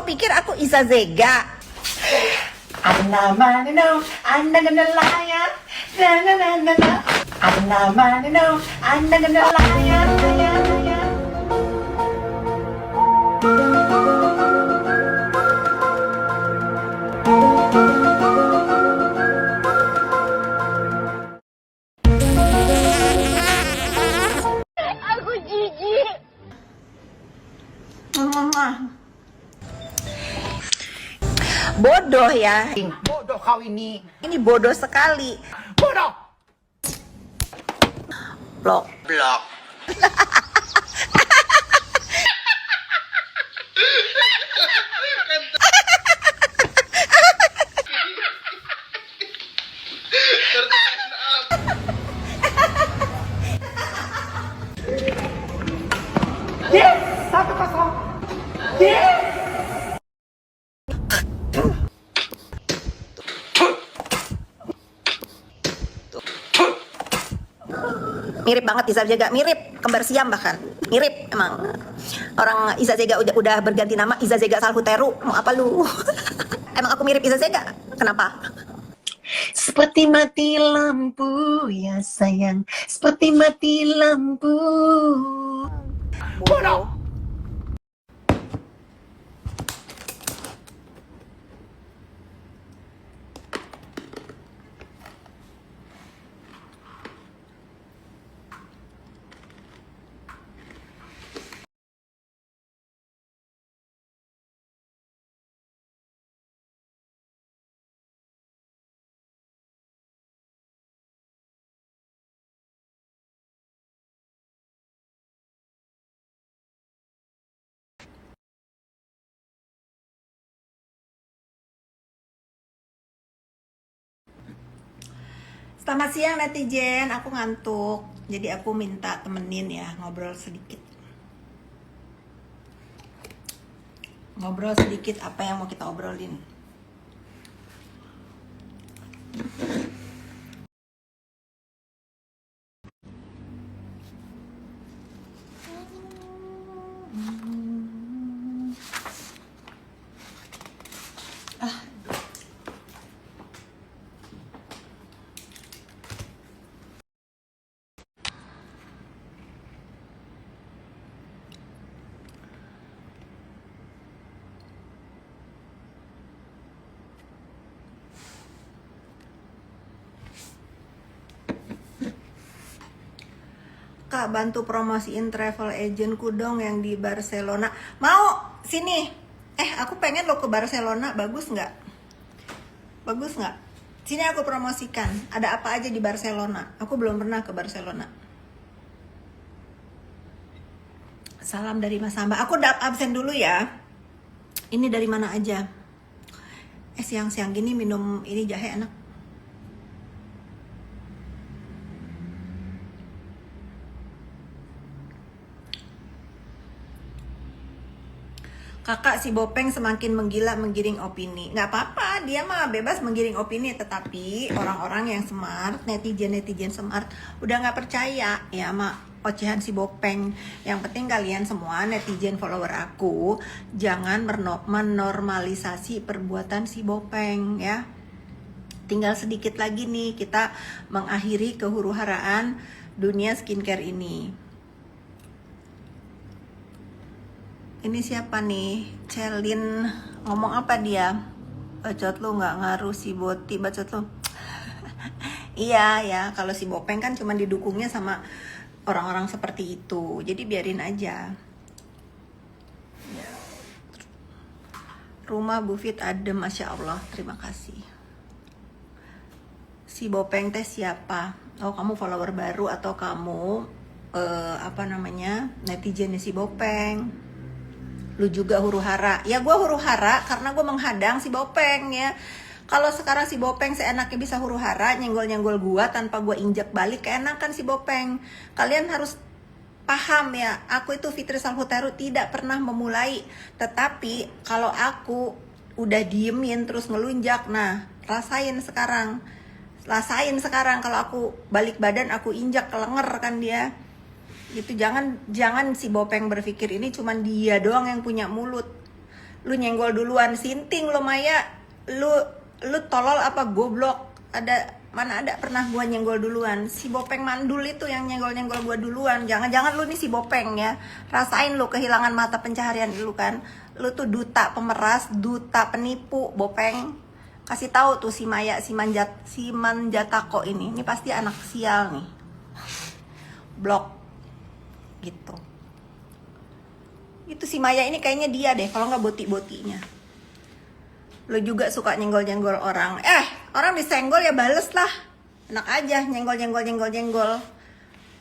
pikir aku Iza Zega? Ana manino, ana gonna lion, na na na na na. Ana manino, ana gonna lion, lion. Aku jijik. Bodoh ya. Bodoh kau ini. Ini bodoh sekali. Bodoh. Blok. Blok. Yes, 1-0. Yes. Mirip banget Iza Zega, mirip kembar siam bahkan. Mirip emang. Orang Iza Zega udah berganti nama Iza Zega Salhuteru. Mau apa lu? Emang aku mirip Iza Zega? Kenapa? Seperti mati lampu ya sayang, seperti mati lampu. Bodoh. Selamat siang netizen, aku ngantuk. Jadi aku minta temenin ya, ngobrol sedikit. Ngobrol sedikit apa yang mau kita obrolin. Kak, bantu promosiin travel agentku dong yang di Barcelona. Mau? Sini. Aku pengen lo ke Barcelona. Bagus nggak? Bagus nggak? Sini aku promosikan. Ada apa aja di Barcelona? Aku belum pernah ke Barcelona. Salam dari Mas Hamba. Aku absen dulu ya. Ini dari mana aja? Siang-siang gini minum ini jahe enak. Kakak si Bopeng semakin menggila menggiring opini. Nggak apa-apa, dia mah bebas menggiring opini. Tetapi orang-orang yang smart, netizen smart, udah nggak percaya ya sama ocehan si Bopeng. Yang penting kalian semua netizen follower aku, jangan menormalisasi perbuatan si Bopeng ya. Tinggal sedikit lagi nih kita mengakhiri kehuru-haraan dunia skincare ini. Ini siapa nih? Celin ngomong apa dia? Bacot lu nggak ngaruh si Boti, bacot lu. Iya ya, kalau si Bopeng kan cuma didukungnya sama orang-orang seperti itu. Jadi biarin aja. Ya. Rumah Bufit adem, Masya Allah. Terima kasih. Si Bopeng teh siapa? Oh, kamu follower baru atau kamu netizennya si Bopeng? Lu juga huru-hara. Ya gue huru-hara karena gue menghadang si Bopeng ya. Kalau sekarang si Bopeng seenaknya bisa huru-hara, nyenggol-nyenggol gue tanpa gue injek balik, keenakan si Bopeng. Kalian harus paham ya, aku itu Fitri Salhuteru tidak pernah memulai. Tetapi kalau aku udah diemin terus ngelunjak, nah rasain sekarang kalau aku balik badan aku injak ke lenger kan dia. Gitu, jangan si Bopeng berpikir ini cuman dia doang yang punya mulut. Lu nyenggol duluan, sinting lo Maya. Lu tolol apa goblok? Mana ada pernah gua nyenggol duluan. Si Bopeng mandul itu yang nyenggol-nyenggol gua duluan. Jangan-jangan lu nih si Bopeng ya. Rasain lu kehilangan mata pencaharian lu kan. Lu tuh duta pemeras, duta penipu, Bopeng. Kasih tahu tuh si Maya, si Manjatako ini. Ini pasti anak sial nih. Blok. Gitu. Itu si Maya ini kayaknya dia deh, kalau nggak boti-botinya. Lo juga suka nyenggol-nyenggol orang. Orang disenggol ya bales lah. Enak aja nyenggol.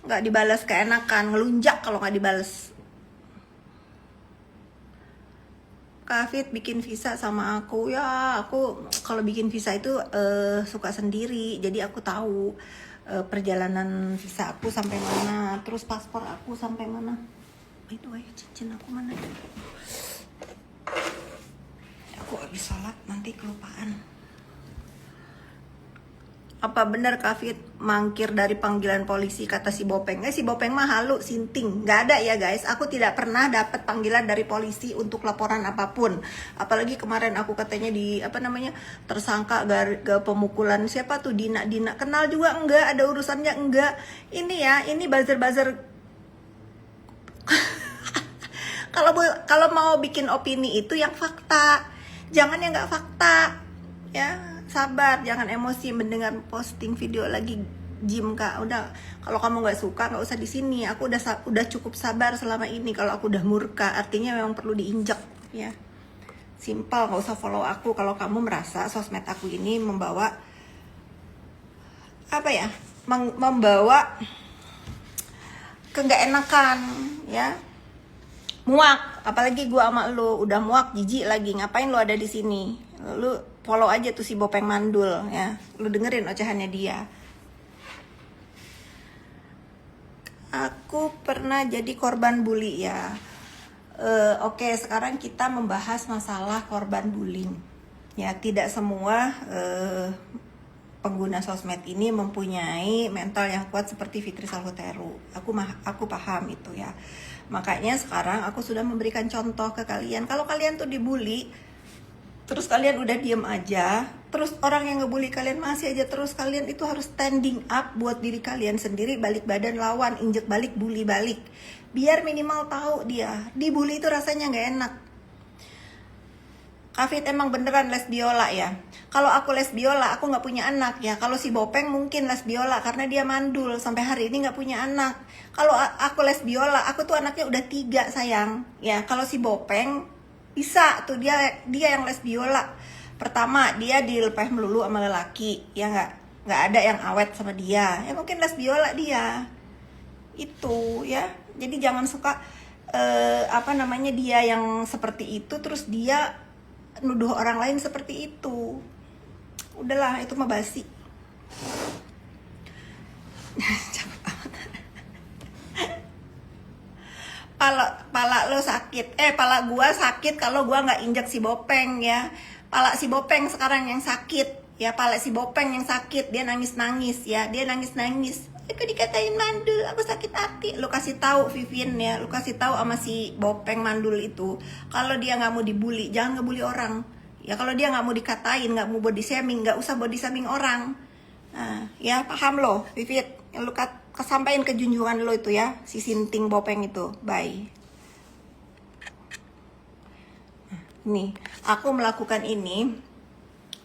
Nggak dibales keenakan, ngelunjak kalau nggak dibales. Kak bikin visa sama aku. Ya, aku kalau bikin visa itu suka sendiri. Jadi aku tahu perjalanan visa aku sampai mana, terus paspor aku sampai mana. Itu cincin aku mana? Aku habis sholat nanti kelupaan. Apa benar Kak Fit mangkir dari panggilan polisi kata si Bopeng? Si Bopeng mah halu, sinting. Nggak ada ya guys, aku tidak pernah dapat panggilan dari polisi untuk laporan apapun. Apalagi kemarin aku katanya tersangka ke pemukulan siapa tuh Dina. Kenal juga enggak, ada urusannya enggak. Ini buzzer kalau mau bikin opini itu yang fakta, jangan yang nggak fakta ya. Sabar, jangan emosi mendengar posting video lagi gym Kak. Udah, kalau kamu nggak suka nggak usah di sini. Aku udah cukup sabar selama ini. Kalau aku udah murka artinya memang perlu diinjak ya. Simple, nggak usah follow aku kalau kamu merasa sosmed aku ini membawa membawa ke nggak enakan ya. Muak, apalagi gua sama lu udah muak, jijik lagi. Ngapain lu ada di sini? Lu follow aja tuh si Bopeng mandul ya. Lu dengerin ocehannya dia. Aku pernah jadi korban bully ya. Oke, sekarang kita membahas masalah korban bullying. Ya, tidak semua pengguna sosmed ini mempunyai mental yang kuat seperti Fitri Salhuteru. Aku paham itu ya. Makanya sekarang aku sudah memberikan contoh ke kalian. Kalau kalian tuh dibully, terus kalian udah diem aja, terus orang yang ngebully kalian masih aja terus, kalian itu harus standing up buat diri kalian sendiri, balik badan lawan, injek balik, bully balik. Biar minimal tahu dia, dibully itu rasanya nggak enak. Kafit emang beneran les biola ya. Kalau aku les biola, aku nggak punya anak ya. Kalau si Bopeng mungkin les biola karena dia mandul sampai hari ini nggak punya anak. Kalau aku les biola, aku tuh anaknya udah 3 sayang. Ya kalau si Bopeng bisa tuh dia yang les biola. Pertama dia dilepas melulu sama lelaki, ya nggak ada yang awet sama dia. Ya mungkin les biola dia. Itu ya. Jadi jangan suka dia yang seperti itu terus dia nuduh orang lain seperti itu. Udahlah, itu mah basi. Capek banget. Pala lo sakit. Pala gua sakit kalau gua nggak injak si Bopeng ya. Pala si Bopeng sekarang yang sakit. Ya, pala si Bopeng yang sakit. Dia nangis-nangis ya. Dia nangis-nangis. Aku dikatain mandul, aku sakit hati. Lu kasih tahu Vivien ya, lu kasih tahu sama si Bopeng mandul itu, kalau dia nggak mau dibully, jangan ngebully orang. Ya kalau dia nggak mau dikatain, nggak mau body shaming, nggak usah body shaming orang. Nah, ya paham lo, Vivien. Lu kesampaian ke junjungan lo itu ya, si sinting Bopeng itu. Bye. Nih, aku melakukan ini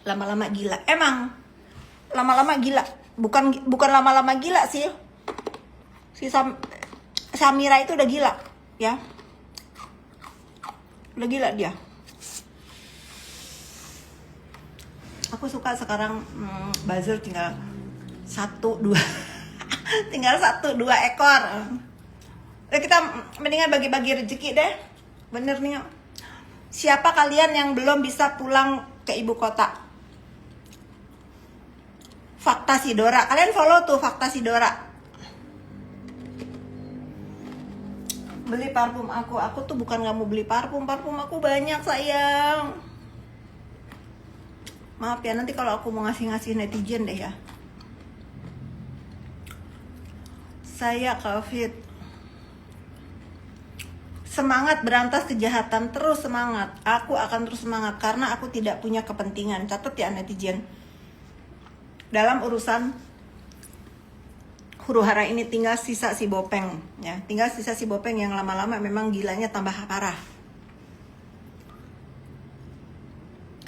lama-lama gila. Emang lama-lama gila. Bukan lama-lama gila sih. Si Samira itu udah gila, ya. Udah gila dia. Aku suka sekarang buzzer tinggal 1-2 tinggal 1-2 ekor. Kita mendingan bagi-bagi rezeki deh. Bener nih. Siapa kalian yang belum bisa pulang ke ibu kota? Fakta Sidora, kalian follow tuh Fakta Sidora. Beli parfum aku tuh bukan nggak mau beli parfum aku banyak sayang. Maaf ya, nanti kalau aku mau ngasih netizen deh ya. Saya Kafit Semangat berantas kejahatan, terus semangat. Aku akan terus semangat karena aku tidak punya kepentingan. Catat ya netizen. Dalam urusan huru hara ini tinggal sisa si Bopeng ya. Tinggal sisa si Bopeng yang lama-lama memang gilanya tambah parah.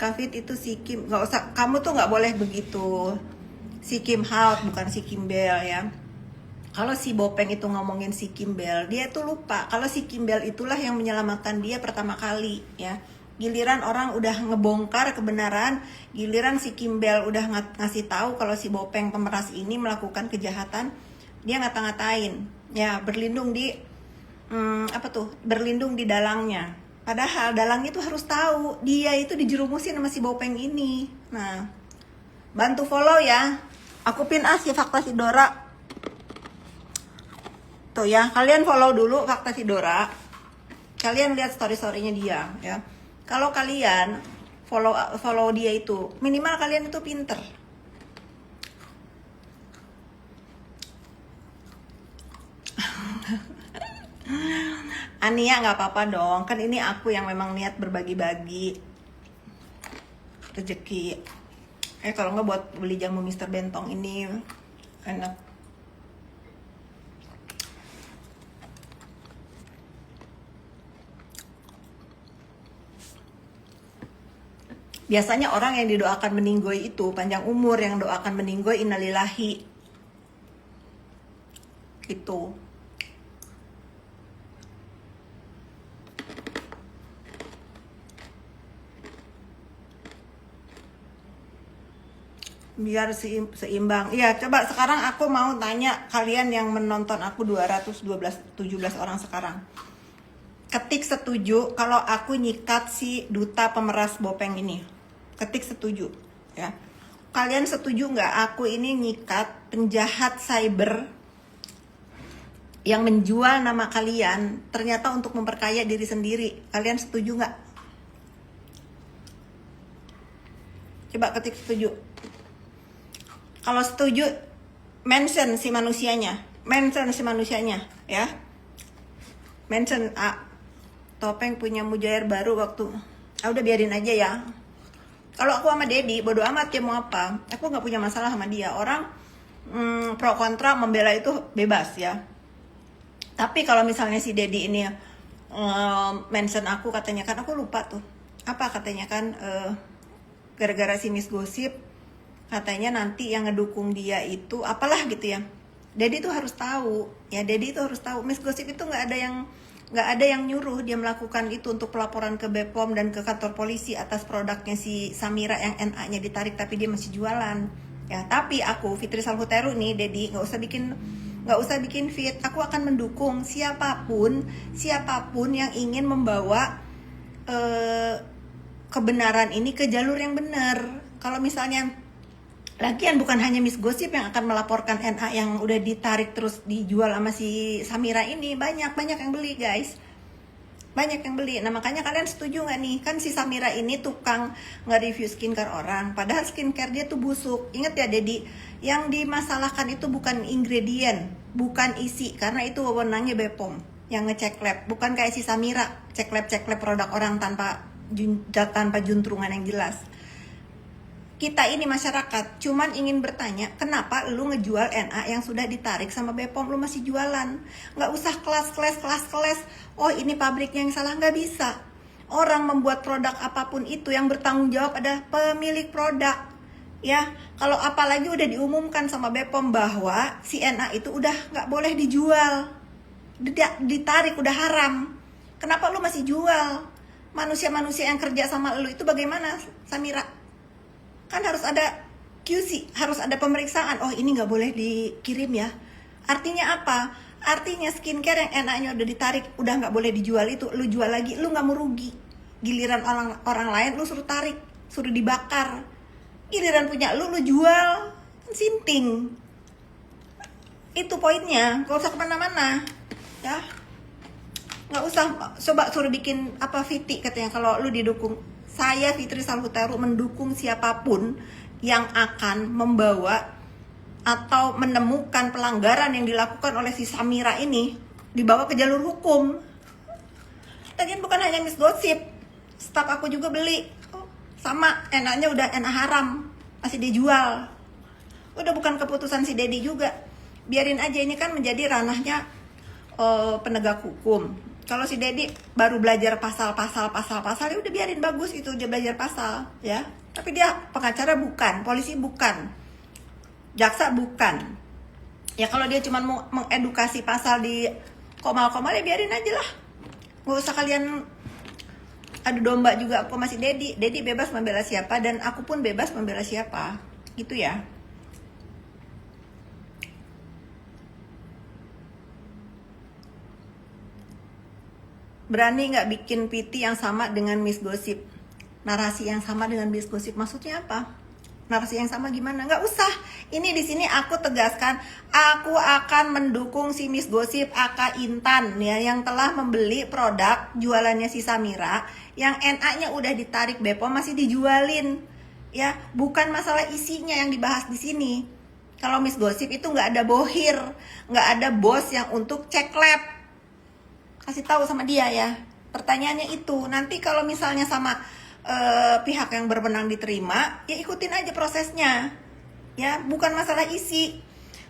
Kafit itu si Kim, nggak usah, kamu tuh nggak boleh begitu. Si Kim Hao bukan si Kim Bel ya. Kalau si Bopeng itu ngomongin si Kimbel, dia tuh lupa kalau si Kimbel itulah yang menyelamatkan dia pertama kali ya. Giliran orang udah ngebongkar kebenaran, giliran si Kimbel udah ngasih tahu kalau si Bopeng pemeras ini melakukan kejahatan, dia ngata-ngatain ya, berlindung di berlindung di dalangnya. Padahal dalangnya tuh harus tahu dia itu dijerumusin sama si Bopeng ini. Nah, bantu follow ya. Aku pin ya Fakta Sidora. Tuh ya, kalian follow dulu Fakta Sidora. Kalian lihat story-storynya dia ya. Kalau kalian follow dia itu, minimal kalian itu pinter. Ania nggak apa-apa dong, kan ini aku yang memang niat berbagi-bagi rezeki. Kalau nggak buat beli jamu Mr. Bentong ini enak. Biasanya orang yang didoakan meninggoy itu panjang umur, yang doakan meninggoy innalillahi. Itu. Biar seimbang. Iya, coba sekarang aku mau tanya kalian yang menonton aku 217 orang sekarang. Ketik setuju kalau aku nyikat si duta pemeras Bopeng ini. Ketik setuju ya. Kalian setuju nggak aku ini nyikat penjahat cyber yang menjual nama kalian ternyata untuk memperkaya diri sendiri? Kalian setuju nggak? Coba ketik setuju. Kalau setuju, mention si manusianya ya. Mention Topeng punya mujair baru waktu. Udah biarin aja ya. Kalau aku sama Dedi, bodo amat dia mau apa. Aku nggak punya masalah sama dia. Orang pro kontra membela itu bebas ya. Tapi kalau misalnya si Dedi ini mention aku, katanya kan aku lupa tuh. Apa katanya kan gara-gara si Miss Gosip, katanya nanti yang ngedukung dia itu apalah gitu ya. Dedi tuh harus tahu ya. Dedi itu harus tahu. Miss Gosip itu nggak ada yang nyuruh dia melakukan itu untuk pelaporan ke BPOM dan ke kantor polisi atas produknya si Samira yang NA-nya ditarik tapi dia masih jualan ya. Tapi aku Fitri Salhuteru nih, Dedi, nggak usah bikin fit. Aku akan mendukung siapapun yang ingin membawa kebenaran ini ke jalur yang benar. Kalau misalnya lagian bukan hanya Miss Gosip yang akan melaporkan NA yang udah ditarik terus dijual sama si Samira ini. Banyak yang beli guys. Banyak yang beli. Nah makanya kalian setuju gak nih? Kan si Samira ini tukang nge-review skincare orang. Padahal skincare dia tuh busuk. Ingat ya Dedi, yang dimasalahkan itu bukan ingredient, bukan isi. Karena itu wewenangnya BPOM yang ngecek lab. Bukan kayak si Samira, cek lab produk orang tanpa juntrungan yang jelas. Kita ini masyarakat cuman ingin bertanya, kenapa lu ngejual NA yang sudah ditarik sama BPOM, lu masih jualan? Nggak usah kelas. Oh ini pabriknya yang salah, nggak bisa. Orang membuat produk apapun itu yang bertanggung jawab adalah pemilik produk. Ya, kalau apalagi udah diumumkan sama BPOM bahwa si NA itu udah nggak boleh dijual, ditarik, udah haram. Kenapa lu masih jual? Manusia-manusia yang kerja sama lu itu bagaimana, Samira? Kan harus ada QC, harus ada pemeriksaan. Oh ini nggak boleh dikirim ya. Artinya apa? Artinya skincare yang NA-nya udah ditarik, udah nggak boleh dijual itu, lu jual lagi, lu nggak mau rugi. Giliran orang lain lu suruh tarik, suruh dibakar. Giliran punya lu jual, sinting. Itu poinnya. Gak usah kemana-mana, ya. Nggak usah coba suruh bikin apa Fiti katanya kalau lu didukung. Saya Fitri Salhuteru mendukung siapapun yang akan membawa atau menemukan pelanggaran yang dilakukan oleh si Samira ini dibawa ke jalur hukum. Lagian bukan hanya Miss Gosip, staf aku juga beli. Sama, enaknya udah enak haram, masih dijual. Udah bukan keputusan si Dedi juga. Biarin aja, ini kan menjadi ranahnya penegak hukum. Kalau si Dedi baru belajar pasal, ya udah biarin, bagus itu dia belajar pasal, ya. Tapi dia pengacara bukan, polisi bukan, jaksa bukan. Ya kalau dia cuma mau mengedukasi pasal di komal-komal ya biarin aja lah. Gak usah kalian adu domba juga aku masih Dedi. Dedi bebas membela siapa dan aku pun bebas membela siapa. Gitu ya. Berani nggak bikin PT yang sama dengan Miss Gosip? Narasi yang sama dengan Miss Gosip maksudnya apa? Narasi yang sama gimana? Nggak usah. Ini di sini aku tegaskan, aku akan mendukung si Miss Gosip Aka Intan ya, yang telah membeli produk jualannya si Samira, yang NA-nya udah ditarik BPOM masih dijualin. Ya, bukan masalah isinya yang dibahas di sini. Kalau Miss Gosip itu nggak ada bohir, nggak ada bos yang untuk cek lab. Kasih tahu sama dia ya. Pertanyaannya itu, nanti kalau misalnya sama pihak yang berwenang diterima, ya ikutin aja prosesnya. Ya, bukan masalah isi.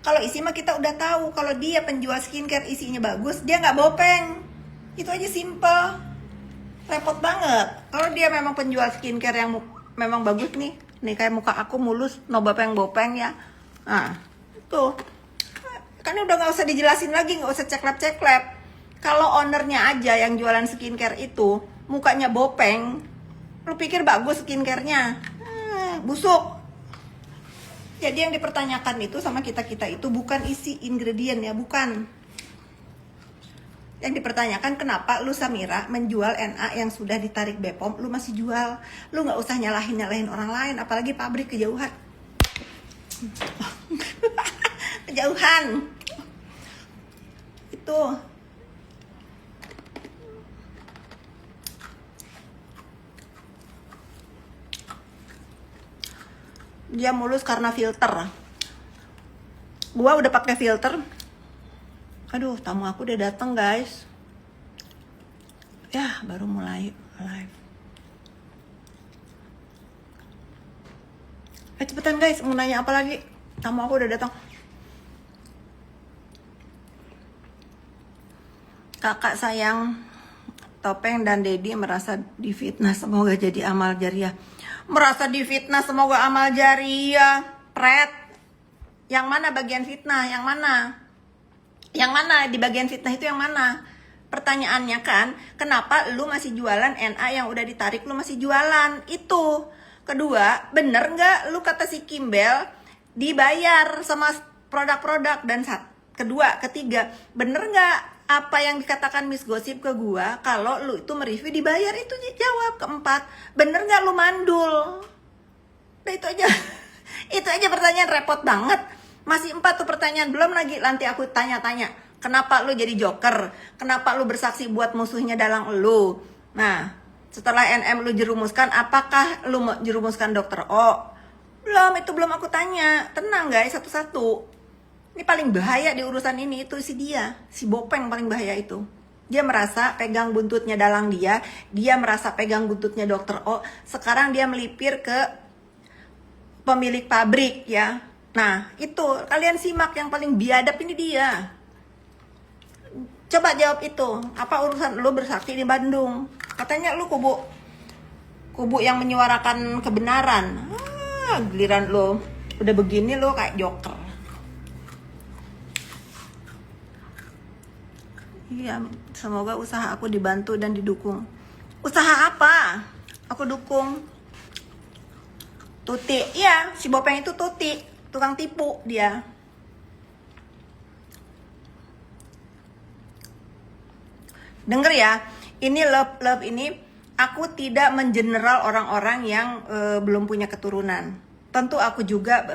Kalau isi mah kita udah tahu, kalau dia penjual skincare isinya bagus, dia nggak bopeng. Itu aja simple. Repot banget. Kalau dia memang penjual skincare yang memang bagus nih kayak muka aku mulus, no bopeng ya. Nah, itu. Kan udah nggak usah dijelasin lagi, nggak usah cek lab. Kalau ownernya aja yang jualan skincare itu mukanya bopeng, lu pikir bagus skincare-nya? Busuk. Jadi yang dipertanyakan itu sama kita-kita itu bukan isi ingredient ya, bukan. Yang dipertanyakan kenapa lu Samira menjual NA yang sudah ditarik BPOM, lu masih jual. Lu gak usah nyalahin orang lain, apalagi pabrik kejauhan. Kejauhan. Itu. Dia mulus karena filter. Gua udah pakai filter. Aduh, tamu aku udah datang guys. Ya, baru mulai live. Cepetan guys, mau nanya apa lagi? Tamu aku udah datang. Kakak sayang Topeng dan Dedi merasa difitnah, semoga jadi amal jariah. Merasa difitnah, semoga amal jariah. Pret. Yang mana bagian fitnah? Yang mana? Yang mana di bagian fitnah itu yang mana? Pertanyaannya kan, kenapa lu masih jualan NA yang udah ditarik, lu masih jualan? Itu. Kedua, bener nggak lu kata si Kimbel dibayar sama produk-produk? Dan ketiga, bener nggak apa yang dikatakan Miss Gosip ke gua kalau lu itu mereview dibayar? Itu jawab. Keempat, bener nggak lu mandul? Nah itu aja. Itu aja pertanyaan, repot banget. Masih 4 tuh pertanyaan, belum lagi nanti aku tanya-tanya. Kenapa lu jadi joker? Kenapa lu bersaksi buat musuhnya dalang lu? Nah, setelah NM lu jerumuskan, apakah lu mau jerumuskan Dokter O? Belum, itu belum aku tanya. Tenang guys, satu-satu. Ini paling bahaya di urusan ini itu si dia, si Bopeng paling bahaya itu. Dia merasa pegang buntutnya dalang dia merasa pegang buntutnya Dokter O. Sekarang dia melipir ke pemilik pabrik ya. Nah, itu kalian simak, yang paling biadab ini dia. Coba jawab itu. Apa urusan lu bersaksi di Bandung? Katanya lu kubu yang menyuarakan kebenaran. Giliran lu udah begini lu kayak joker. Iya, semoga usaha aku dibantu dan didukung. Usaha apa? Aku dukung. Tuti, iya, si Bopeng itu Tuti, tukang tipu dia. Denger ya, ini love ini aku tidak mengeneral orang-orang yang belum punya keturunan. Tentu aku juga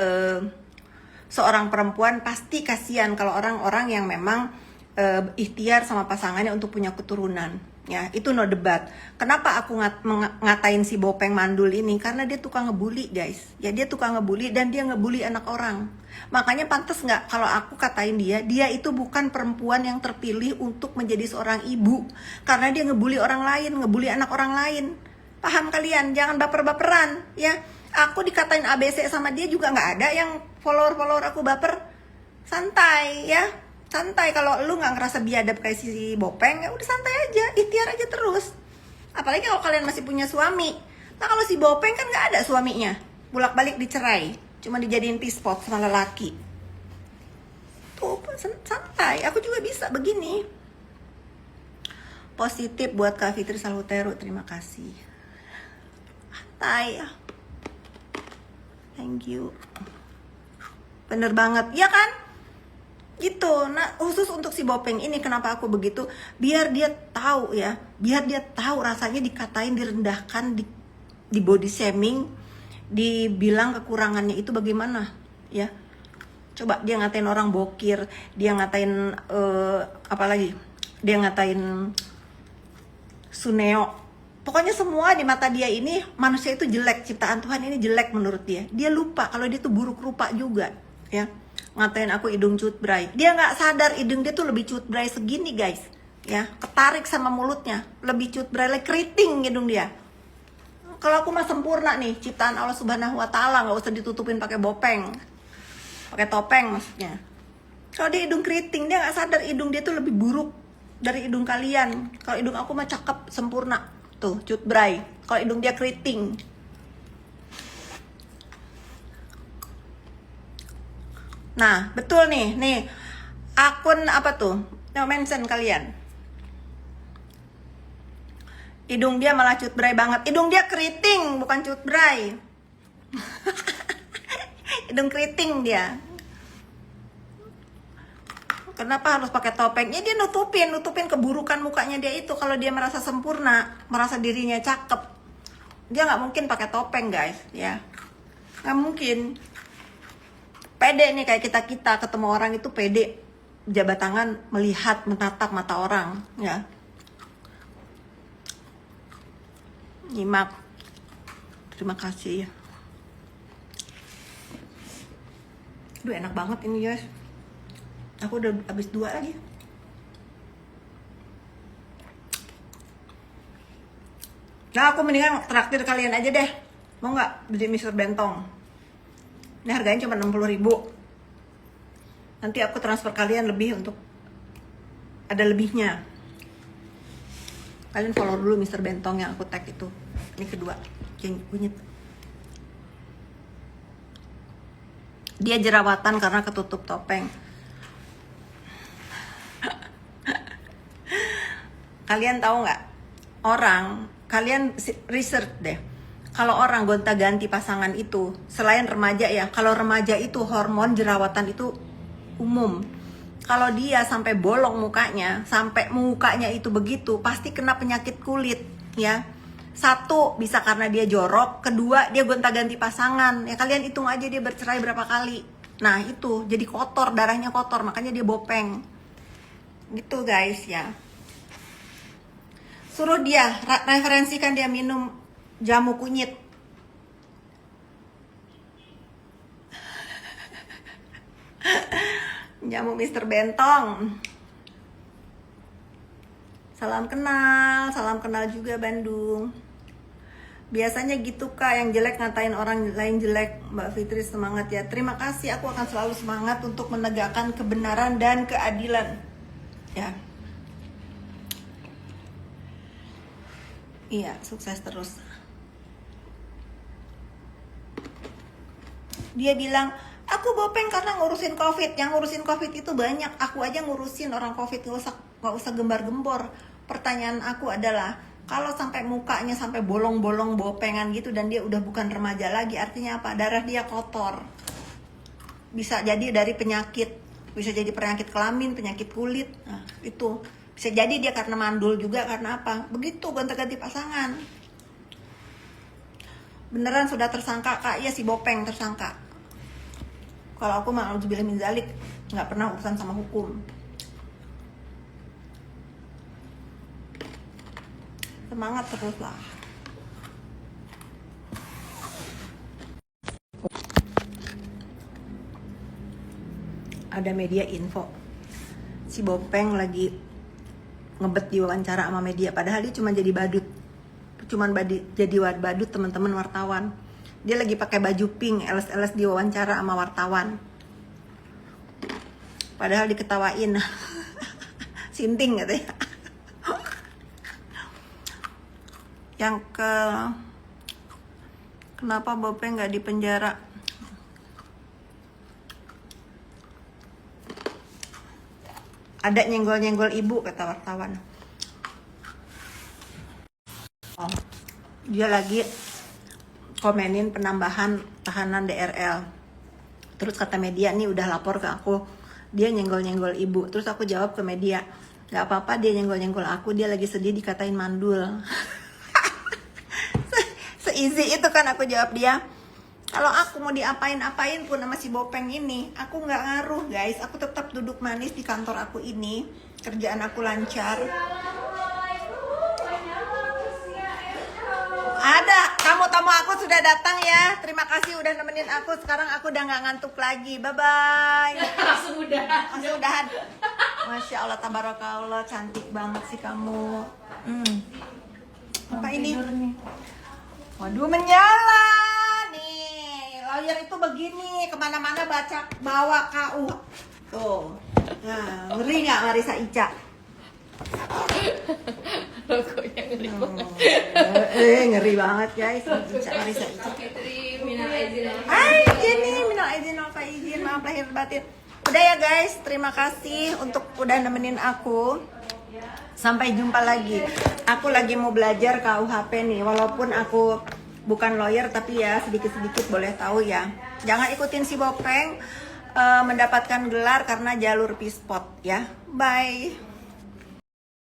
seorang perempuan pasti kasihan kalau orang-orang yang memang ikhtiar sama pasangannya untuk punya keturunan. Ya, itu no debat. Kenapa aku ngatain si Bopeng mandul ini? Karena dia tukang ngebully, guys. Ya, dia tukang ngebully dan dia ngebully anak orang. Makanya pantas nggak kalau aku katain dia itu bukan perempuan yang terpilih untuk menjadi seorang ibu. Karena dia ngebully orang lain, ngebully anak orang lain. Paham kalian? Jangan baper-baperan, ya. Aku dikatain ABC sama dia juga nggak ada yang follower aku baper. Santai, ya. Santai. Kalau lu nggak ngerasa biadab kayak si Bopeng, ya udah santai aja, ikhtiar aja terus. Apalagi kalau kalian masih punya suami. Nah, kalau si Bopeng kan nggak ada suaminya, bolak-balik dicerai, cuma dijadiin pispot sama lelaki. Tuh santai, aku juga bisa begini. Positif buat Kak Fitri Salutero, terima kasih. Santai, thank you. Bener banget, ya kan? Gitu. Nah, khusus untuk si Bopeng ini kenapa aku begitu, biar dia tahu ya, biar dia tahu rasanya dikatain, direndahkan, di body shaming, dibilang kekurangannya itu bagaimana, ya. Coba dia ngatain orang bokir, dia ngatain apa lagi, dia ngatain Suneo. Pokoknya semua di mata dia ini manusia itu jelek, ciptaan Tuhan ini jelek menurut dia. Dia lupa kalau dia tuh buruk rupa juga, ya. Ngatain aku hidung cutbray. Dia nggak sadar hidung dia tuh lebih cutbray segini, guys. Ya, ketarik sama mulutnya, lebih cutbray, like keriting hidung dia. Kalau aku mah sempurna nih, ciptaan Allah Subhanahu wa taala, nggak usah ditutupin pakai bopeng. Pakai topeng maksudnya. Kalau dia hidung keriting, dia nggak sadar hidung dia tuh lebih buruk dari hidung kalian. Kalau hidung aku mah cakep, sempurna. Tuh, cutbray. Kalau hidung dia keriting. Nah, betul nih akun apa tuh? Yang mention kalian. Hidung dia malah cutbray banget. Hidung dia keriting, bukan cutbray. Hidung keriting dia. Kenapa harus pakai topengnya? Dia nutupin keburukan mukanya dia itu. Kalau dia merasa sempurna, merasa dirinya cakep, dia nggak mungkin pakai topeng, guys, ya. Nggak mungkin. Pede nih kayak kita ketemu orang itu pede, jabat tangan, melihat, menatap mata orang, ya. Nyimak. Terima kasih. Duh, enak banget ini, guys. Aku udah habis 2 lagi. Nah, aku mendingan traktir kalian aja deh. Mau nggak beli Mr. Bentong? Ini harganya cuma 60.000. Nanti aku transfer kalian lebih untuk ada lebihnya. Kalian follow dulu Mr. Bentong yang aku tag itu. Ini kedua, yang kunyit. Dia jerawatan karena ketutup topeng. Kalian tahu nggak? Kalian research deh. Kalau orang gonta-ganti pasangan itu, selain remaja ya, kalau remaja itu hormon jerawatan itu umum. Kalau dia sampai bolong mukanya, sampai mukanya itu begitu, pasti kena penyakit kulit, ya. 1, bisa karena dia jorok. 2, dia gonta-ganti pasangan. Ya kalian hitung aja dia bercerai berapa kali. Nah itu, jadi kotor, darahnya kotor, makanya dia bopeng. Gitu guys ya. Suruh dia, referensikan dia minum jamu kunyit. Jamu Mr. Bentong. Salam kenal juga Bandung. Biasanya gitu Kak, yang jelek ngatain orang lain jelek. Mbak Fitri semangat ya. Terima kasih, aku akan selalu semangat untuk menegakkan kebenaran dan keadilan. Ya. Iya, sukses terus. Dia bilang, aku bopeng karena ngurusin COVID. Yang ngurusin COVID itu banyak. Aku aja ngurusin orang COVID, gak usah gembar-gembor. Pertanyaan aku adalah, kalau sampai mukanya sampai bolong-bolong bopengan gitu dan dia udah bukan remaja lagi, artinya apa? Darah dia kotor. Bisa jadi dari penyakit, bisa jadi penyakit kelamin, penyakit kulit. Nah, itu bisa jadi dia karena mandul juga, karena apa? Begitu gonta-ganti pasangan. Beneran sudah tersangka Kak? Iya si bopeng tersangka. Kalau aku mah auzubillah min zalik, nggak pernah urusan sama hukum. Semangat terus lah. Ada media info, si Bopeng lagi ngebet diwawancara sama media, padahal dia cuma jadi badut, badut teman-teman wartawan. Dia lagi pakai baju pink, eles-eles diwawancara sama wartawan, padahal diketawain. Sinting katanya. Kenapa Bopeng nggak dipenjara? Ada nyenggol-nyenggol ibu, kata wartawan. Oh, dia lagi komenin penambahan tahanan DRL. Terus kata media, nih udah lapor ke aku, dia nyenggol-nyenggol ibu. Terus aku jawab ke media, gak apa-apa dia nyenggol-nyenggol aku, dia lagi sedih dikatain mandul. Se-easy itu kan aku jawab dia. Kalau aku mau diapain-apain pun sama si Bopeng ini, aku nggak ngaruh guys. Aku tetap duduk manis di kantor aku ini, kerjaan aku lancar. Ada tamu-tamu aku sudah datang ya. Terima kasih udah nemenin aku. Sekarang aku udah nggak ngantuk lagi. Bye bye. Langsung udahan. Masya Allah, tabarakallah, cantik banget sih kamu. Apa ini? Waduh, menyala nih. Lawyer itu begini, kemana-mana bawa KU. Tuh. Nah, ngeri nggak Marisa Ica? Logonya ngeri banget. Ngeri banget guys, Marisa Ica. Fitri, minal aizin. Hai Jenny, minal aizin wal faizin, maaf lahir batin. Udah ya guys, terima kasih untuk udah nemenin aku. Sampai jumpa lagi. Aku lagi mau belajar KUHP nih, walaupun aku bukan lawyer tapi ya sedikit-sedikit boleh tahu ya. Jangan ikutin si Bopeng mendapatkan gelar karena jalur pispot ya. Bye.